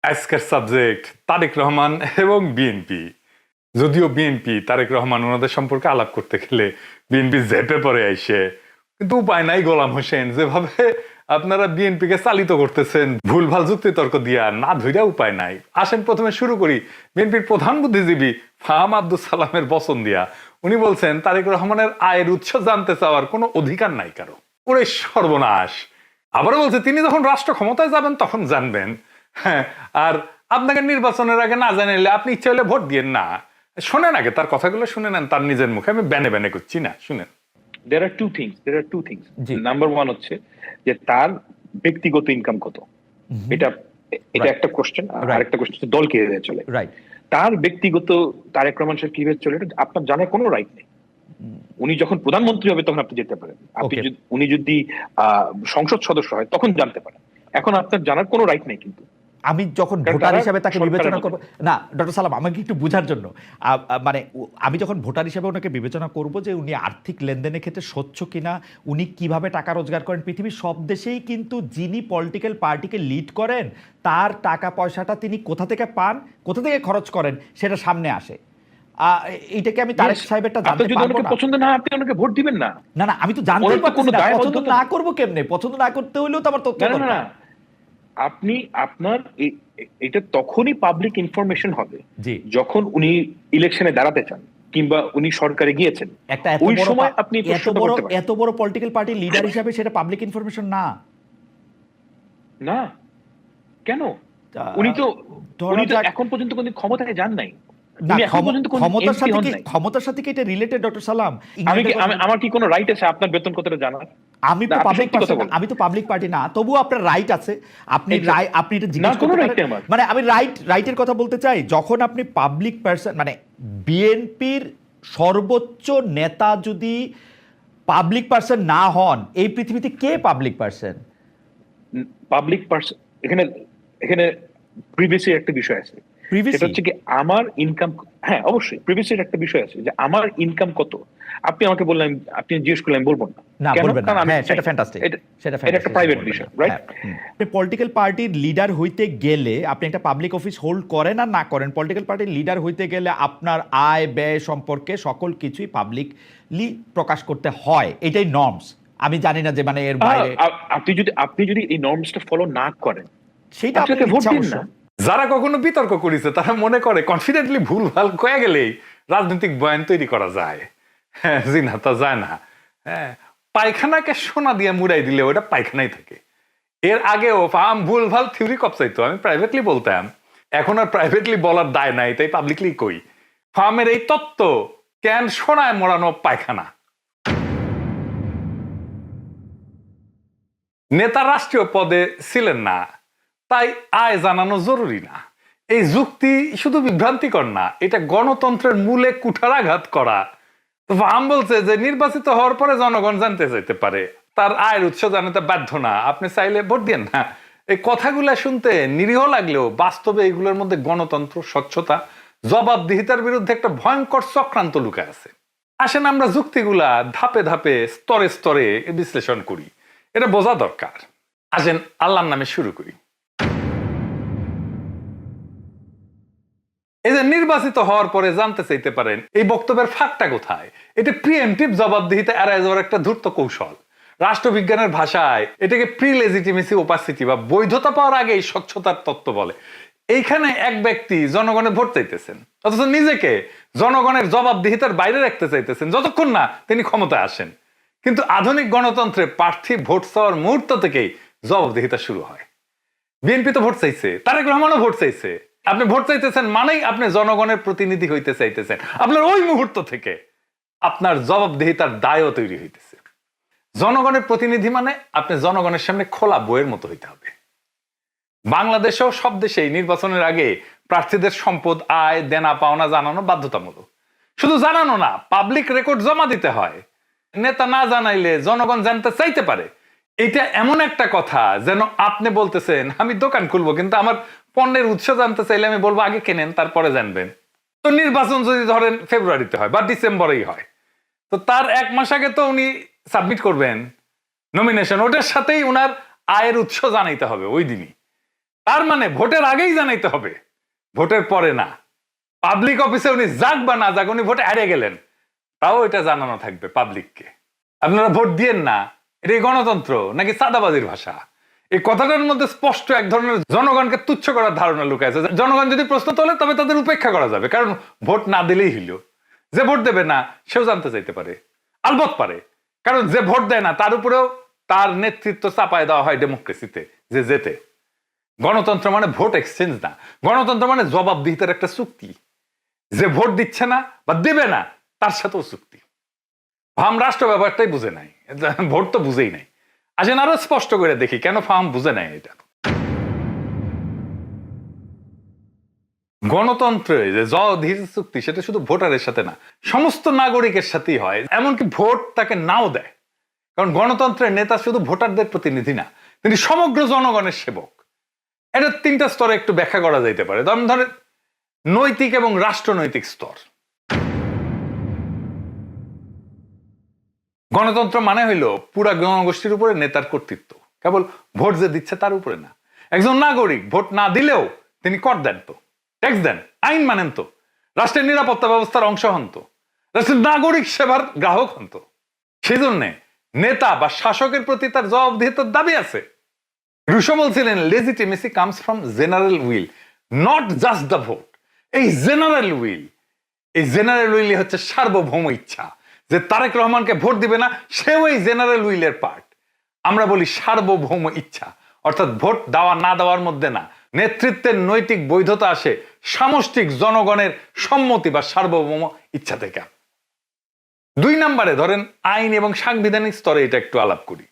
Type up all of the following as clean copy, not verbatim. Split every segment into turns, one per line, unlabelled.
আজকের সাবজেক্ট তারেক রহমান এবং বিএনপি। যদিও বিএনপি তারেক রহমান ওনাদের সম্পর্কে আলাপ করতে গেলে বিএনপি জেপে পড়ে আইসে, কিন্তু উপায় নাই। গোলাম হোসেন যেভাবে আপনারা বিএনপিকে চালিত করতেছেন ভুলভাল যুক্তি তর্ক দিয়া, না ধইরা উপায় নাই। আসেন প্রথমে শুরু করি বিএনপির প্রধান বুদ্ধিজীবী ফাহাম আব্দুল সালামের বচন দিয়া। উনি বলছেন তারেক রহমানের আয়ের উৎস জানতে চাওয়ার কোনো অধিকার নাই কারো। ওরে সর্বনাশ! আবারও বলছে তিনি যখন রাষ্ট্র ক্ষমতায় যাবেন তখন জানবেন। হ্যাঁ, আর আপনাকে নির্বাচনের আগে না জানাইলে আপনি ইচ্ছে হলে ভোট দিয়েন না। শোনেন আগে তার কথাগুলো শুনে নেন তার নিজের মুখে। আমি ব্যানে ব্যানে করছি না, শুনেন।
there are two things number one হচ্ছে যে তার ব্যক্তিগত ইনকাম কত, এটা একটা কোশ্চেন। আর একটা কোশ্চেন দল কিভাবে চলে, তার ব্যক্তিগত তারেক রহমান সাহেব কিভাবে চলে এটা আপনার জানার কোনো রাইট নেই। উনি যখন প্রধানমন্ত্রী হবে তখন আপনি যেতে পারেন, উনি যদি সংসদ সদস্য হয় তখন জানতে পারেন। এখন আপনার জানার কোনো রাইট নেই। কিন্তু
আমি যখন ভোটার হিসেবে তাকে বিবেচনা করব না, ডক্টর সালাম আমাকে একটু বোঝার জন্য, মানে আমি যখন ভোটার হিসেবে ওনাকে বিবেচনা করব যে উনি আর্থিক লেনদেনের ক্ষেত্রে স্বচ্ছ কিনা, উনি কিভাবে টাকা রোজগার করেন। পৃথিবীর সব দেশেই কিন্তু যিনি পলিটিক্যাল পার্টিকে লিড করেন তার টাকা পয়সাটা তিনি কোথা থেকে পান, কোথা থেকে খরচ করেন সেটা সামনে আসে। এইটাকে আমি তারেক সাহেবেরটা জানতে পারবো না।
পছন্দ না আপনি ওনাকে ভোট দিবেন না।
না না, আমি তো জানতে পারছি না পছন্দ না করব কেমনে। পছন্দ না করতে হইলেও তো আমার তথ্য দরকার।
আপনি আপনার এটা তখনই পাবলিক ইনফরমেশন হবে যখন উনি ইলেকশনে দাঁড়াতে চান কিংবা উনি সরকারে গিয়েছেন। ওই সময় আপনি
এত বড় পলিটিক্যাল পার্টি লিডার হিসেবে সেটা পাবলিক ইনফরমেশন না।
না কেন? উনি তো এখন পর্যন্ত কোন ক্ষমতায় যান নাই।
ক্ষমতার সাথে কি এটা রিলেটেড ডক্টর সালাম?
আমার কি কোনো রাইট আছে আপনার বেতন কতটা জানার?
আমি তো পাবলিক পার্টি না, তবুও আপনার রাইট আছে। আপনি এটা জিজ্ঞেস করতে পারেন। মানে আমি রাইটের কথা বলতে চাই, যখন আপনি পাবলিক পারসন, মানে বিএনপির সর্বোচ্চ নেতা যদি পাবলিক পারসন না হন, এই পৃথিবীতে কে পাবলিক পারসন?
পাবলিক পারসন এখানে প্রিভিয়াসের একটা বিষয় আছে। সেটা হচ্ছে কি আমার ইনকাম। হ্যাঁ অবশ্যই প্রিভিয়াসের একটা বিষয় আছে যে আমার ইনকাম কত। আপনি আমাকে বললেন, আপনি জিজ্ঞেস করলেন, বলবো না। এটা একটা প্রাইভেট বিষয়, রাইট?
পলিটিক্যাল পার্টির লিডার হইতে গেলে আপনি একটা পাবলিক অফিস হোল্ড করেন আর না করেন, পলিটিক্যাল পার্টির লিডার হইতে গেলে আপনার আয় ব্যয় সম্পর্কে সকল কিছুই পাবলিকলি প্রকাশ করতে হয়। এটাই নর্মস। আমি জানি না যে মানে এর বাইরে
আপনি যদি এই নর্মসটা ফলো না করেন
সেটা
আপনাকে ভোট দিন না।
যারা কখনো বিতর্ক করেছে তারা মনে করে কনফিডেন্টলি ভুল ভাল কয়ে গেলেই রাজনৈতিক বয়ান তৈরি করা যায়। হ্যাঁ, জি না, তা যায় না। হ্যাঁ, পায়খানাকে সোনা দিয়ে মুড়াই দিলে ওটা পায়খানাই থাকে। এর আগেও ফার্ম ভুল ভাল থিওরি কপসাইতো, আমি প্রাইভেটলি বলতাম। এখন আর প্রাইভেটলি বলার দায় নাই, তাই পাবলিকলি কই। ফার্মের এই তত্ত্ব কেন সোনায় মোড়ানো পায়খানা। নেতা রাষ্ট্রীয় পদে ছিলেন না, তাই আয় জানানো জরুরি না। এই যুক্তি শুধু বিভ্রান্তিকর না, এটা গণতন্ত্রের মূলে কুঠারাঘাত করা। ফাহাম বলছে যে নির্বাচিত হওয়ার পরে জনগণ জানতে চাইতে পারে, তার আয়ের উৎস জানাতে বাধ্য না। আপনি চাইলে ভোট দেন না। এই কথাগুলা শুনতে নিরীহ লাগলেও বাস্তবে এগুলোর মধ্যে গণতন্ত্র, স্বচ্ছতা, জবাবদিহিতার বিরুদ্ধে একটা ভয়ঙ্কর চক্রান্ত লুকায় আছে। আসেন আমরা যুক্তিগুলা ধাপে ধাপে স্তরে স্তরে বিশ্লেষণ করি, এটা বোঝা দরকার। আসেন আল্লাহর নামে শুরু করি। এই যে নির্বাচিত হওয়ার পরে জানতে চাইতে পারেন, এই বক্তব্যের ফাঁকটা কোথায়? এটা প্রিএমটিভ জবাবদিহিতা এড়ায় যাওয়ার একটা ধূর্ত কৌশল। রাষ্ট্রবিজ্ঞানের ভাষায় এটাকে প্রি লেজিটিমেসি ওপাসিটি বা বৈধতা পাওয়ার আগে স্বচ্ছতার তত্ত্ব বলে। এইখানে এক ব্যক্তি জনগণের ভোট চাইতেছেন, অথচ নিজেকে জনগণের জবাবদিহিতার বাইরে রাখতে চাইতেছেন যতক্ষণ না তিনি ক্ষমতায় আসেন। কিন্তু আধুনিক গণতন্ত্রে প্রার্থী ভোট চাওয়ার মুহূর্ত থেকেই জবাবদিহিতা শুরু হয়। বিএনপি তো ভোট চাইছে, তারেক রহমানও ভোট চাইছে। আপনি ভোট চাইতেছেন মানেই আপনি জনগণের প্রতিনিধি হইতে চাইতেছেন। আপনার ওই মুহূর্ত থেকে আপনার জবাবদিহিতার দায়ও তৈরি হইতেছে। জনগণের প্রতিনিধি মানে আপনি জনগণের সামনে খোলা বইয়ের মতো হইতে হবে। বাংলাদেশেও সব দেশেই নির্বাচনের আগে প্রার্থীদের সম্পদ, আয়, দেনা পাওনা জানানো বাধ্যতামূলক। শুধু জানানো না, পাবলিক রেকর্ড জমা দিতে হয়। নেতা না জানাইলে জনগণ জানতে চাইতে পারে। এটা এমন একটা কথা যেন আপনি বলতেছেন আমি দোকান খুলবো, কিন্তু আমার পণ্যের উৎস জানতে চাইলে আমি বলবো আগে কেনেন তারপরে জানবেন। তো নির্বাচন যদি ধরেন ফেব্রুয়ারিতে হয় বা ডিসেম্বরেই হয়, তো তার এক মাস আগে তো উনি সাবমিট করবেন নমিনেশন, ওটার সাথেই উনার আয়ের উৎস জানাইতে হবে ওই দিনই। তার মানে ভোটের আগেই জানাইতে হবে, ভোটের পরে না। পাবলিক অফিসে উনি যাক বা না যাক, উনি ভোটে হারিয়ে গেলেন, তাও এটা জানানো থাকবে পাবলিককে। আপনারা ভোট দিয়েন না, এটা গণতন্ত্র নাকি চাঁদাবাজির ভাষা? এই কথাটার মধ্যে স্পষ্ট এক ধরনের জনগণকে তুচ্ছ করার ধারণা লুকায় আছে। জনগণ যদি প্রশ্ন তোলে তবে তাদের উপেক্ষা করা যাবে, কারণ ভোট না দিলেই হইল। যে ভোট দেবে না সেও জানতে চাইতে পারে, আলবত পারে, কারণ যে ভোট দেয় না তার উপরেও তার নেতৃত্ব চাপায় দেওয়া হয় ডেমোক্রেসিতে, যে যেতে। গণতন্ত্র মানে ভোট এক্সচেঞ্জ না, গণতন্ত্র মানে জবাবদিহিতার একটা চুক্তি। যে ভোট দিচ্ছে না বা দেবে না তার সাথেও চুক্তি। ফার্ম রাষ্ট্র ব্যাপারটাই বুঝে নাই, ভোট তো বুঝেই নাই। আসেন আরো স্পষ্ট করে দেখি কেন ফার্ম বুঝে নাই এটা। গণতন্ত্রে যে জবাবদিহিত চুক্তি, সেটা শুধু ভোটারের সাথে না, সমস্ত নাগরিকের সাথেই হয়। এমনকি ভোট তাকে নাও দেয়, কারণ গণতন্ত্রের নেতা শুধু ভোটারদের প্রতিনিধি না, তিনি সমগ্র জনগণের সেবক। এটা তিনটা স্তরে একটু ব্যাখ্যা করা যাইতে পারে। ধরেন নৈতিক এবং রাষ্ট্রনৈতিক স্তর। গণতন্ত্র মানে হইল পুরা জনগোষ্ঠীর উপরে নেতার কর্তৃত্ব, কেবল ভোট যে দিচ্ছে তার উপরে না। একজন নাগরিক ভোট না দিলেও তিনি কর দেন তো, ট্যাক্স দেন, আইন মানেন তো, রাষ্ট্রের নিরাপত্তা ব্যবস্থার অংশ হন তো, রাষ্ট্রের নাগরিক সেবার গ্রাহক হন তো। সেই জন্য নেতা বা শাসকের প্রতি তার জবাবদিহিতার দাবি আছে। রুশো বলছিলেন, legitimacy comes from general will, not just the vote. এই জেনারেল উইল, এই জেনারেল উইল হচ্ছে সার্বভৌম ইচ্ছা। যে তারেক রহমানকে ভোট দিবে না সেও এই জেনারেল উইলের পার্ট। আমরা বলি সার্বভৌম ইচ্ছা, অর্থাৎ ভোট দেওয়া না দেওয়ার মধ্যে না, নেতৃত্বের নৈতিক বৈধতা আসে সামষ্টিক জনগণের সম্মতি বা সার্বভৌম ইচ্ছা থেকে। 2 নম্বরে ধরেন আইন এবং সাংবিধানিক স্তরে এটা একটু আলাপ করি।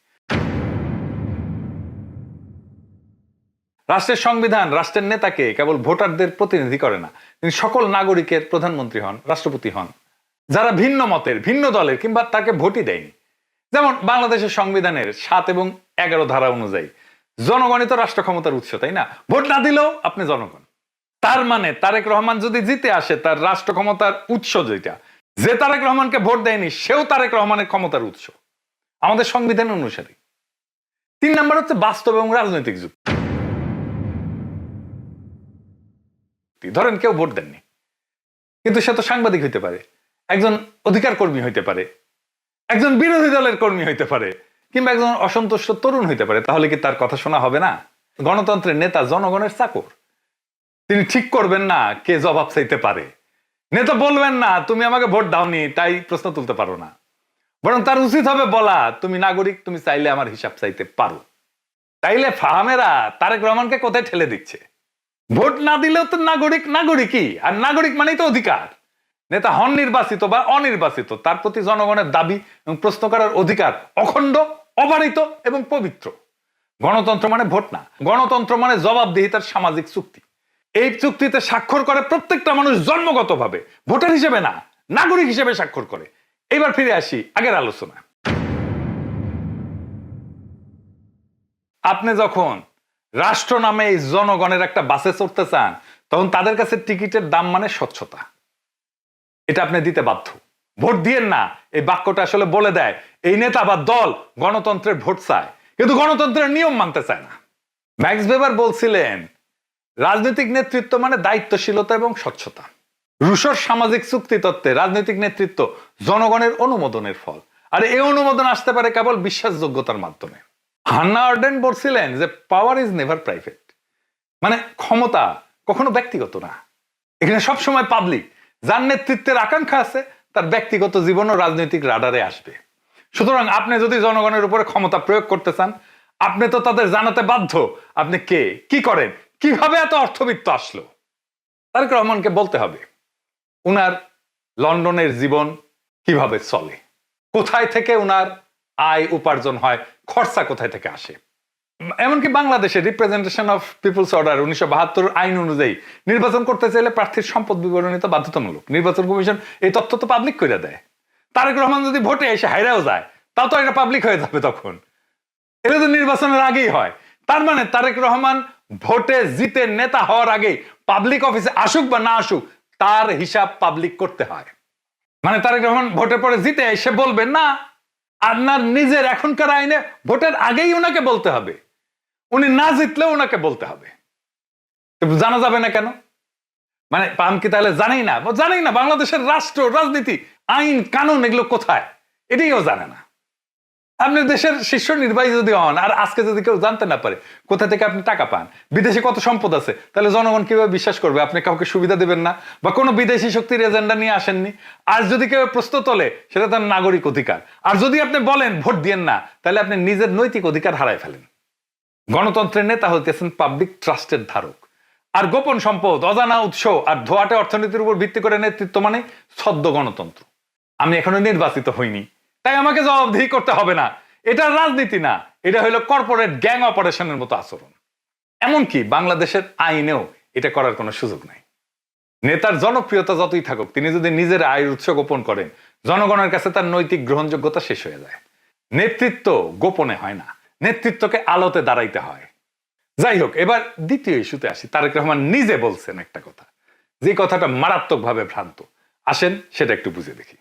রাষ্ট্রের সংবিধান রাষ্ট্রের নেতাকে কেবল ভোটারদের প্রতিনিধি করে না, তিনি সকল নাগরিকের প্রধানমন্ত্রী হন, রাষ্ট্রপতি হন, যারা ভিন্ন মতের, ভিন্ন দলের কিংবা তাকে ভোটই দেয়নি। যেমন বাংলাদেশের সংবিধানের 7 এবং 11 ধারা অনুযায়ী জনগণই তো রাষ্ট্র ক্ষমতার উৎস, তাই না? ভোট না দিলেও আপনি জনগণ। তার মানে তারেক রহমান যদি জিতে আসে, তার রাষ্ট্র ক্ষমতার উৎস যেটা, যে তারেক রহমানকে ভোট দেয়নি সেও তারেক রহমানের ক্ষমতার উৎস আমাদের সংবিধান অনুসারে। 3 নম্বর হচ্ছে বাস্তব এবং রাজনৈতিক যুক্তি। ধরেন কেউ ভোট দেননি, কিন্তু সে তো সাংবাদিক হইতে পারে, একজন অধিকার কর্মী হইতে পারে, একজন বিরোধী দলের কর্মী হইতে পারে, কিংবা একজন অসন্তুষ্ট তরুণ হইতে পারে। তাহলে কি তার কথা শোনা হবে না? গণতন্ত্রের নেতা জনগণের চাকর, তিনি ঠিক করবেন না কে জবাব চাইতে পারে। নেতা বলবেন না তুমি আমাকে ভোট দাওনি তাই প্রশ্ন তুলতে পারো না, বরং তার উচিত হবে বলা তুমি নাগরিক, তুমি চাইলে আমার হিসাব চাইতে পারো। তাইলে ফাহামেরা তারেক রহমানকে কোথায় ঠেলে দিচ্ছে? ভোট না দিলেও তো নাগরিক নাগরিকই, আর নাগরিক মানেই তো অধিকার। নেতা হন নির্বাচিত বা অনির্বাচিত, তার প্রতি জনগণের দাবি এবং প্রশ্ন করার অধিকার অখণ্ড, অবারিত এবং পবিত্র। গণতন্ত্র মানে ভোট না, গণতন্ত্র মানে জবাবদিহিতার সামাজিক চুক্তি। এই চুক্তিতে স্বাক্ষর করে প্রত্যেকটা মানুষ জন্মগতভাবে, ভোটার হিসেবে না, নাগরিক হিসেবে স্বাক্ষর করে। এবার ফিরে আসি আগের আলোচনা। আপনি যখন রাষ্ট্র নামে এই জনগণের একটা বাসে চড়তে চান, তখন তাদের কাছে টিকিটের দাম মানে স্বচ্ছতা, এটা আপনি দিতে বাধ্য। ভোট দিয়েন না এই বাক্যটা আসলে বলে দেয় এই নেতা বা দল গণতন্ত্রের ভোট চায়, কিন্তু গণতন্ত্রের নিয়ম মানতে চায় না। ম্যাক্স ওয়েবার বলছিলেন, রাজনৈতিক নেতৃত্ব মানে দায়িত্বশীলতা এবং স্বচ্ছতা। রুশোর সামাজিক চুক্তি তত্ত্বে রাজনৈতিক নেতৃত্ব জনগণের অনুমোদনের ফল, আর এই অনুমোদন আসতে পারে কেবল বিশ্বাসযোগ্যতার মাধ্যমে। হান্না আর্ডেন বলছিলেন যে পাওয়ার ইজ নেভার প্রাইভেট, মানে ক্ষমতা কখনো ব্যক্তিগত না, এখানে সবসময় পাবলিক। যার নেতৃত্বের আকাঙ্ক্ষা আছে তার ব্যক্তিগত জীবনও রাজনৈতিক রাডারে আসবে। সুতরাং আপনি যদি জনগণের উপরে ক্ষমতা প্রয়োগ করতে চান, আপনি তো তাদের জানাতে বাধ্য আপনি কে, কি করেন, কিভাবে এত অর্থবিত্ত আসলো। তারেক রহমানকে বলতে হবে উনার লন্ডনের জীবন কিভাবে চলে, কোথায় থেকে উনার আয় উপার্জন হয়, খরচা কোথায় থেকে আসে। এমনকি বাংলাদেশের রিপ্রেজেন্টেশন অফ পিপলস অর্ডার 1972 আইন অনুযায়ী নির্বাচন করতে চাইলে প্রার্থীর সম্পদ বিবরণী তো বাধ্যতামূলক। নির্বাচন কমিশন এই তথ্য তো পাবলিক করে দেয়। তারেক রহমান যদি ভোটে এসে হাইরাও যায়, তাও তো এটা পাবলিক হয়ে যাবে তখন। এটা তো নির্বাচনের আগেই হয়। তার মানে তারেক রহমান ভোটে জিতে নেতা হওয়ার আগেই পাবলিক অফিসে আসুক বা না আসুক, তার হিসাব পাবলিক করতে হয়। মানে তারেক রহমান ভোটের পরে জিতে এসে বলবেন না, আপনার নিজের এখনকার আইনে ভোটের আগেই ওনাকে বলতে হবে, উনি না জিতলেও ওনাকে বলতে হবে। জানা যাবে না কেন? মানে পাম কি তাহলে জানেই না বাংলাদেশের রাষ্ট্র, রাজনীতি, আইন, কানুন এগুলো কোথায়, এটাইও জানে না। আপনি দেশের শীর্ষ নির্বাহী যদি হন, আর আজকে যদি কেউ জানতে না পারে কোথা থেকে আপনি টাকা পান, বিদেশে কত সম্পদ আছে, তাহলে জনগণ কিভাবে বিশ্বাস করবে? আপনি কাউকে সুবিধা দেবেন না বা কোনো বিদেশি শক্তির এজেন্ডা নিয়ে আসেননি। আর যদি কেউ প্রশ্ন তোলে, সেটা তার নাগরিক অধিকার। আর যদি আপনি বলেন ভোট দিয়েন না, তাহলে আপনি নিজের নৈতিক অধিকার হারায় ফেলেন। গণতন্ত্রের নেতা হইতেছেন পাবলিক ট্রাস্টের ধারক। আর গোপন সম্পদ, অজানা উৎস আর ধোয়াটে অর্থনীতির উপর ভিত্তি করে নেতৃত্ব মানে ছদ্ম গণতন্ত্র। আমি এখনো নির্বাচিত হইনি, তাই আমাকে জবাবদিহি করতে হবে না। এটা রাজনীতি না, এটা হলো কর্পোরেট গ্যাং অপারেশনের মতো আচরণ। এমনকি বাংলাদেশের আইনেও এটা করার কোনো সুযোগ নাই। নেতার জনপ্রিয়তা যতই থাকুক, তিনি যদি নিজের আয়ের উৎস গোপন করেন, জনগণের কাছে তার নৈতিক গ্রহণযোগ্যতা শেষ হয়ে যায়। নেতৃত্ব গোপনে হয় না, নেতৃত্বকে আলোতে দাঁড়াইতে হয়। যাই হোক, এবার দ্বিতীয় ইস্যুতে আসি। তারেক রহমান নিজে বলছেন একটা কথা, যে কথাটা মারাত্মকভাবে ভ্রান্ত। আসেন সেটা একটু বুঝে দেখি।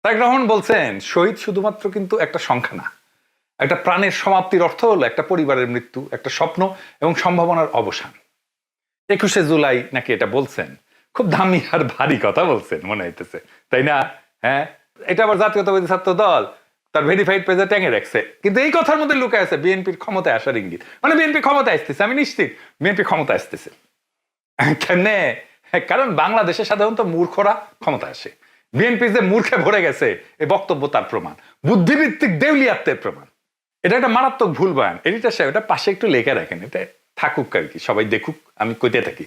তারেক রহমান বলছেন, শহীদ শুধুমাত্র কিন্তু একটা সংখ্যা না, একটা প্রাণের সমাপ্তির অর্থ হলো একটা পরিবারের মৃত্যু, একটা স্বপ্ন এবং সম্ভাবনার অবসান। 21শে জুলাই নাকি এটা বলছেন। খুব দামি আর ভারী কথা বলছেন মনে হইতেছে, তাই না? হ্যাঁ, এটা আবার জাতীয়তাবাদী ছাত্র দল তার ভেরিফাইড পেজে ট্যাঙে রাখছে। কিন্তু এই কথার মধ্যে লুকায় আছে বিএনপির ক্ষমতায় আসার ইঙ্গিত। মানে বিএনপি ক্ষমতায় আসতেছে, আমি নিশ্চিত বিএনপি ক্ষমতায় আসতেছে। কেমনে? কারণ বাংলাদেশে সাধারণত মূর্খরা ক্ষমতা আসে। বিএনপি যে মূর্খে ভরে গেছে, এই বক্তব্য তার প্রমাণ, বুদ্ধিভিত্তিক দেউলিয়াত্বের প্রমাণ। এটা একটা মারাত্মক ভুল বয়ান। এডিটর সাহেব এটা পাশে একটু লেখা রাখেন, এটা থাকুক আর কি, সবাই দেখুক আমি কইতে থাকি।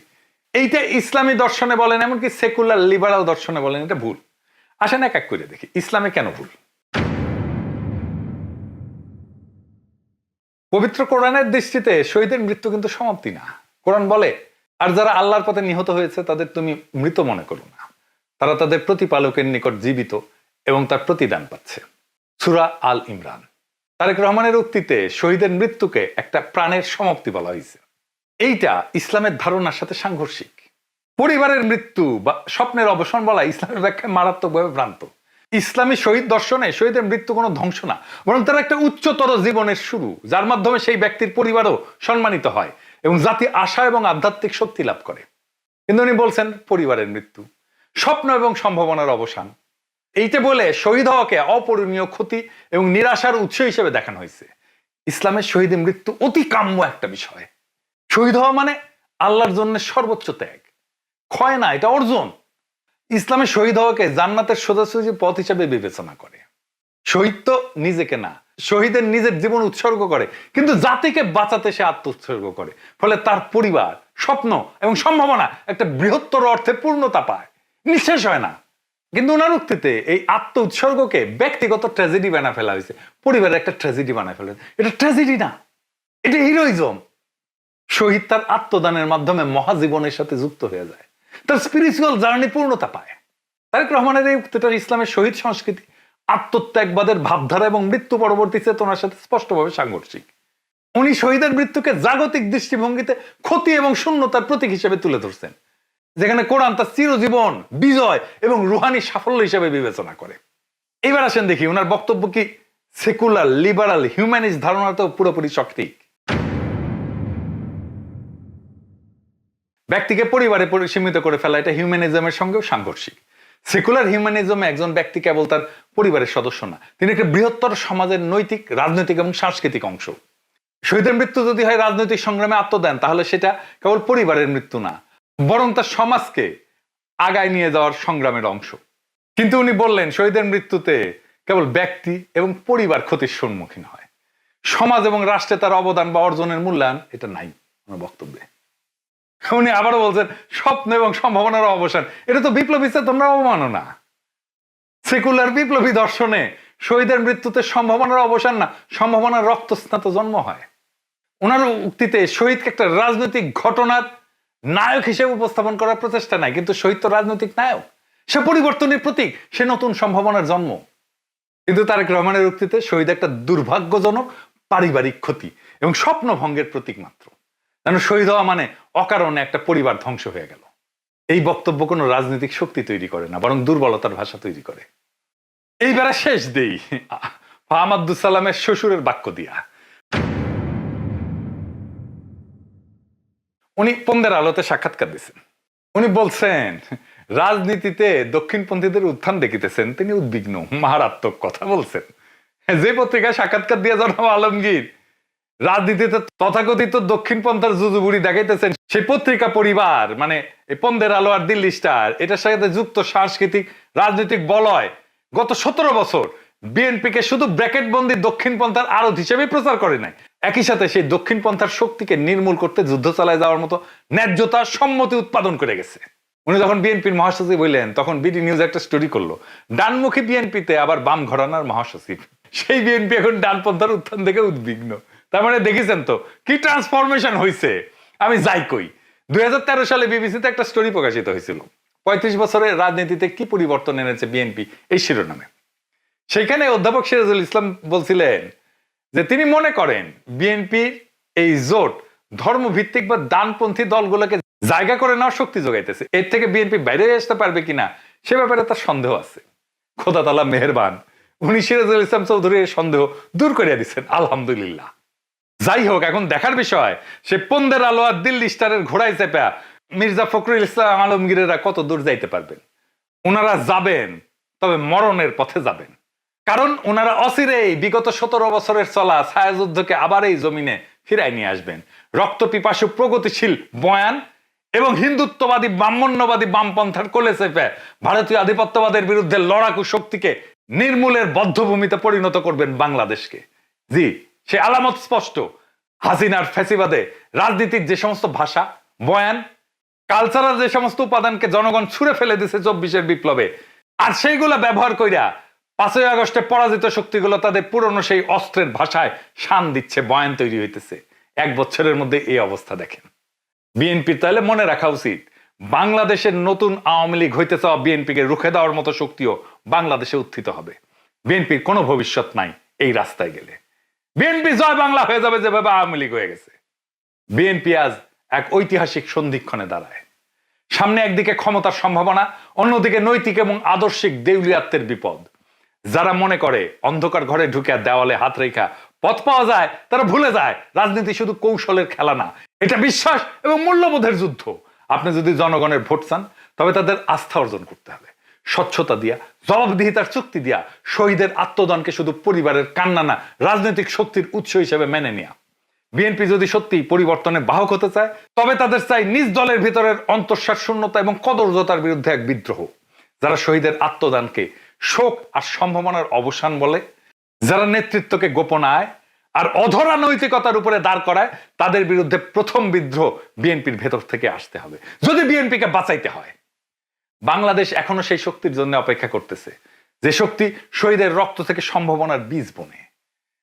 এইটা ইসলামী দর্শনে বলেন, এমনকি সেকুলার লিবারাল দর্শনে বলেন, এটা ভুল। আসেন এক এক করে দেখি ইসলামে কেন ভুল। পবিত্র কোরআনের দৃষ্টিতে শহীদের মৃত্যু কিন্তু সমাপ্তি না। কোরআন বলে, আর যারা আল্লাহর পথে নিহত হয়েছে তাদের তুমি মৃত মনে করো না, তারা তাদের প্রতিপালকের নিকট জীবিত এবং তার প্রতিদান পাচ্ছে। সূরা আল ইমরান। তারেক রহমানের উক্তিতে শহীদের মৃত্যুকে একটা প্রাণের সমাপ্তি বলা হয়েছে। এইটা ইসলামের ধারণার সাথে সাংঘর্ষিক। পরিবারের মৃত্যু বা স্বপ্নের অবসান বলা ইসলামের ব্যাখ্যায় মারাত্মকভাবে ভ্রান্ত। ইসলামী শহীদ দর্শনে শহীদের মৃত্যু কোনো ধ্বংস না, বরং তার একটা উচ্চতর জীবনের শুরু, যার মাধ্যমে সেই ব্যক্তির পরিবারও সম্মানিত হয় এবং জাতি আশা এবং আধ্যাত্মিক শক্তি লাভ করে। কিন্তু উনি বলছেন পরিবারের মৃত্যু, স্বপ্ন এবং সম্ভাবনার অবসান। এইটা বলে শহীদ হওয়াকে অপূরণীয় ক্ষতি এবং নিরাশার উৎস হিসেবে দেখানো হয়েছে। ইসলামের শহীদের মৃত্যু অতি কাম্য একটা বিষয়। শহীদ হওয়া মানে আল্লাহর জন্য সর্বোচ্চ ত্যাগ, ক্ষয় না, এটা অর্জন। ইসলামে শহীদ হওয়াকে জান্নাতের সোজাসুজি পথ হিসেবে বিবেচনা করে। শহীদ তো নিজেকে না, শহীদের নিজের জীবন উৎসর্গ করে, কিন্তু জাতিকে বাঁচাতে সে আত্ম উৎসর্গ করে। ফলে তার পরিবার, স্বপ্ন এবং সম্ভাবনা একটা বৃহত্তর অর্থে পূর্ণতা পায়, নিঃশেষ হয় না। কিন্তু ওনার উক্তিতে এই আত্ম উৎসর্গকে ব্যক্তিগত ট্র্যাজেডি বানা ফেলা হয়েছে, পরিবারের একটা ট্র্যাজেডি বানায় ফেলা। এটা ট্র্যাজেডি না, এটা হিরোইজম। শহীদ তার আত্মদানের মাধ্যমে মহাজীবনের সাথে যুক্ত হয়ে যায়, তার স্পিরিচুয়াল জার্নি পূর্ণতা পায়। তারেক রহমানের এই উক্তিটা ইসলামের শহীদ সংস্কৃতি, আত্মত্যাগবাদের ভাবধারা এবং মৃত্যু পরবর্তী চেতনার সাথে স্পষ্টভাবে সাংঘর্ষিক। উনি শহীদের মৃত্যুকে জাগতিক দৃষ্টিভঙ্গিতে ক্ষতি এবং শূন্যতার প্রতীক হিসেবে তুলে ধরছেন, যেখানে কোরআন তার চিরজীবন বিজয় এবং রুহানি সাফল্য হিসেবে বিবেচনা করে। এবার আসেন দেখি ওনার বক্তব্য কি সেকুলার লিবারাল হিউম্যানিস্ট ধারণাতেও পুরোপুরি সঠিক। ব্যক্তিকে পরিবারে সীমিত করে ফেলা এটা হিউম্যানিজমের সঙ্গেও সাংঘর্ষিক। সেকুলার হিউম্যানিজমে একজন ব্যক্তি কেবল তার পরিবারের সদস্য না, তিনি একটা বৃহত্তর সমাজের নৈতিক, রাজনৈতিক এবং সাংস্কৃতিক অংশ। শহীদের মৃত্যু যদি হয় রাজনৈতিক সংগ্রামে আত্মদান, তাহলে সেটা কেবল পরিবারের মৃত্যু না, বরং তার সমাজকে আগায় নিয়ে যাওয়ার সংগ্রামের অংশ। কিন্তু উনি বললেন শহীদের মৃত্যুতে কেবল ব্যক্তি এবং পরিবার ক্ষতির সম্মুখীন হয়, সমাজ এবং রাষ্ট্রে তার অবদান বা অর্জনের মূল্যায়ন এটা নাই ওনার বক্তব্যে। উনি আবারও বলছেন স্বপ্ন এবং সম্ভাবনার অবসান, এটা তো বিপ্লবী চেতনার অবমাননা। সেকুলার বিপ্লবী দর্শনে শহীদের মৃত্যুতে সম্ভাবনার অবসান না, সম্ভাবনার রক্তস্নাত জন্ম হয়। ওনার উক্তিতে শহীদকে একটা রাজনৈতিক ঘটনার নায়ক হিসেবে উপস্থাপন করার প্রচেষ্টা নাই, কিন্তু শহীদ তো রাজনৈতিক নায়ক, সে পরিবর্তনের প্রতীক, সে নতুন সম্ভাবনার জন্ম। কিন্তু তারেক রহমানের উক্তিতে শহীদ একটা দুর্ভাগ্যজনক পারিবারিক ক্ষতি এবং স্বপ্ন ভঙ্গের প্রতীক মাত্র। কারণ শহীদ হওয়া মানে অকারণে একটা পরিবার ধ্বংস হয়ে গেল। এই বক্তব্য কোনো রাজনৈতিক শক্তি তৈরি করে না, বরং দুর্বলতার ভাষা তৈরি করে। এইবারে শেষ দেই ফাহাম আব্দুস সালামের শ্বশুরের বাক্য দিয়া। উনি পন্দের আলোতে সাক্ষাৎকার দিচ্ছেন। উনি বলছেন রাজনীতিতে দক্ষিণপন্থীদের উত্থান দেখিতেছেন, তিনি উদ্বিগ্ন। মারাত্মক কথা বলছেন। যে পত্রিকায় সাক্ষাৎকার দিয়ে জনাব আলমগীর রাজনীতিতে তথাকথিত দক্ষিণপন্থার জুজুবুড়ি দেখাইতেছেন, সেই পত্রিকা পরিবার মানে এই পন্দের আলো আর দিল্লি স্টার এটার সাথে যুক্ত সাংস্কৃতিক রাজনৈতিক বলয় গত 17 বছর বিএনপিকে শুধু ব্র্যাকেটবন্দি দক্ষিণপন্থার আড়ত হিসেবে প্রচার করে নাই, একই সাথে সেই দক্ষিণপন্থার শক্তিকে নির্মূল করতে যুদ্ধ চালায় যাওয়ার মতো ন্যায্যতা সম্মতি উৎপাদন করে গেছে। উনি যখন বিএনপির মহাসচিব হইলেন তখন বিডি নিউজ একটা স্টোরি করলো, ডানমুখী বিএনপিতে আবার বাম ঘরানার মহাসচিব। সেই বিএনপি এখন ডানপন্থার উত্থান থেকে উদ্বিগ্ন। তার মানে দেখেছেন তো কি ট্রান্সফরমেশন হয়েছে। আমি যাই কই, 2013 সালে বিবিসিতে একটা স্টোরি প্রকাশিত হয়েছিল, 35 বছরের রাজনীতিতে কি পরিবর্তন এনেছে বিএনপি, এই শিরোনামে। সেখানে অধ্যাপক সিরাজুল ইসলাম বলছিলেন যে তিনি মনে করেন বিএনপির এই জোট ধর্মভিত্তিক বা ডানপন্থী দলগুলোকে জায়গা করে নেওয়ার শক্তি যোগাইতেছে। এর থেকে বিএনপি বাইরে আসতে পারবে কিনা সে ব্যাপারে তার সন্দেহ আছে। খোদা তাআলা মেহেরবান, উনি সিরাজুল ইসলাম চৌধুরীর সন্দেহ দূর করে দিচ্ছেন, আলহামদুলিল্লাহ। যাই হোক, এখন দেখার বিষয় সে পন্দের আলো আর দিল্লি স্টারের ঘোড়ায় চেপা মির্জা ফখরুল ইসলাম আলমগীরেরা কত দূর যাইতে পারবেন। ওনারা যাবেন, তবে মরণের পথে যাবেন। কারণ ওনারা অচিরেই বিগত 17 বছরের চলা ছায়াযুদ্ধকে আবার এই জমিনে ফিরাই নিয়ে আসবেন। রক্ত পিপাসু প্রগতিশীল বয়ান এবং হিন্দুত্ববাদী ব্রাহ্মণ্যবাদী বামপন্থার কোলে চেপে ভারতীয় আধিপত্যবাদের বিরুদ্ধে লড়াকু শক্তিকে নির্মূলের বদ্ধভূমিতে পরিণত করবেন বাংলাদেশকে। জি, সে আলামত স্পষ্ট। হাসিনার ফ্যাসিবাদে রাজনীতির যে সমস্ত ভাষা, বয়ান, কালচারাল যে সমস্ত উপাদানকে জনগণ ছুঁড়ে ফেলে দিছে 24-এর বিপ্লবে, আর সেইগুলো ব্যবহার কইরা 5ই আগস্টে পরাজিত শক্তিগুলো তাদের পুরনো সেই অস্ত্রের ভাষায় শান দিচ্ছে, বয়ান তৈরি হইতেছে। 1 বছরের মধ্যে এই অবস্থা দেখেন। বিএনপি তাহলে মনে রাখা উচিত, বাংলাদেশের নতুন আওয়ামী লীগ হইতে চাওয়া বিএনপিকে রুখে দেওয়ার মতো শক্তিও বাংলাদেশে উত্থিত হবে। বিএনপির কোনো ভবিষ্যৎ নাই এই রাস্তায় গেলে। বিএনপি জয় বাংলা হয়ে যাবে যেভাবে আওয়ামী লীগ হয়ে গেছে। বিএনপি আজ এক ঐতিহাসিক সন্ধিক্ষণে দাঁড়ায়। সামনে একদিকে ক্ষমতার সম্ভাবনা, অন্যদিকে নৈতিক এবং আদর্শিক দেউলিয়াত্বের বিপদ। যারা মনে করে অন্ধকার ঘরে ঢুকে দেওয়ালে হাত রেখা পথ পাওয়া যায়, তারা ভুলে যায় রাজনীতি শুধু কৌশলের খেলা না, এটা বিশ্বাস এবং মূল্যবোধের যুদ্ধ। আপনি যদি জনগণের ভোট চান, তবে তাদের আস্থা অর্জন করতে হবে স্বচ্ছতা দিয়া, জবাবদিহিতার চুক্তি দিয়া, শহীদের আত্মদানকে শুধু পরিবারের কান্না না, রাজনৈতিক শক্তির উৎস হিসেবে মেনে নেয়া। বিএনপি যদি সত্যি পরিবর্তনের বাহক হতে চায়, তবে তাদের চাই নিজ দলের ভিতরের অন্তঃসার শূন্যতা এবং কদর্যতার বিরুদ্ধে এক বিদ্রোহ। যারা শহীদের আত্মদানকে শোক আর সম্ভাবনার অবসান বলে, যারা নেতৃত্বকে গোপনায় আর অধরা নৈতিকতার উপরে দাঁড় করায়, তাদের বিরুদ্ধে প্রথম বিদ্রোহ বিএনপির ভেতর থেকে আসতে হবে যদি বিএনপিকে বাঁচাইতে হয়। বাংলাদেশ এখনো সেই শক্তির জন্য অপেক্ষা করতেছে, যে শক্তি শহীদের রক্ত থেকে সম্ভাবনার বীজ বনে,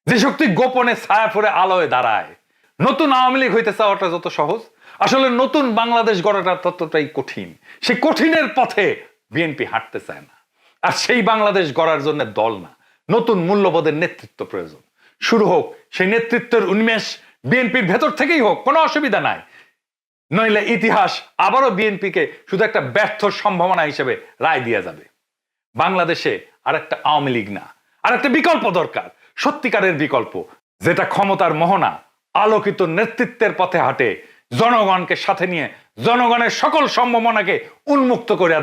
যে শক্তি গোপনে ছায়া ফোরে আলোয় দাঁড়ায়। নতুন আওয়ামী লীগ হইতে চাওয়াটা যত সহজ, আসলে নতুন বাংলাদেশ গড়াটা ততটাই কঠিন। সেই কঠিনের পথে বিএনপি হাঁটতে চায় না। আর সেই বাংলাদেশ গড়ার জন্য দল না, নতুন মূল্যবোধের নেতৃত্ব প্রয়োজন। শুরু হোক সেই নেতৃত্বের উন্মেষ বিএনপির ভেতর থেকেই হোক, কোনো অসুবিধা নাই। নইলে ইতিহাস আবারও বিএনপিকে শুধু একটা ব্যর্থ সম্ভাবনা হিসেবে রায় দিয়ে যাবে। বাংলাদেশে আর একটা আওয়ামী লীগ না, আর একটা বিকল্প দরকার, সত্যিকারের বিকল্প, যেটা ক্ষমতার মোহনা আলোকিত নেতৃত্বের পথে হাঁটে, জনগণকে সাথে নিয়ে জনগণের সকল সম্ভাবনাকে উন্মুক্ত করে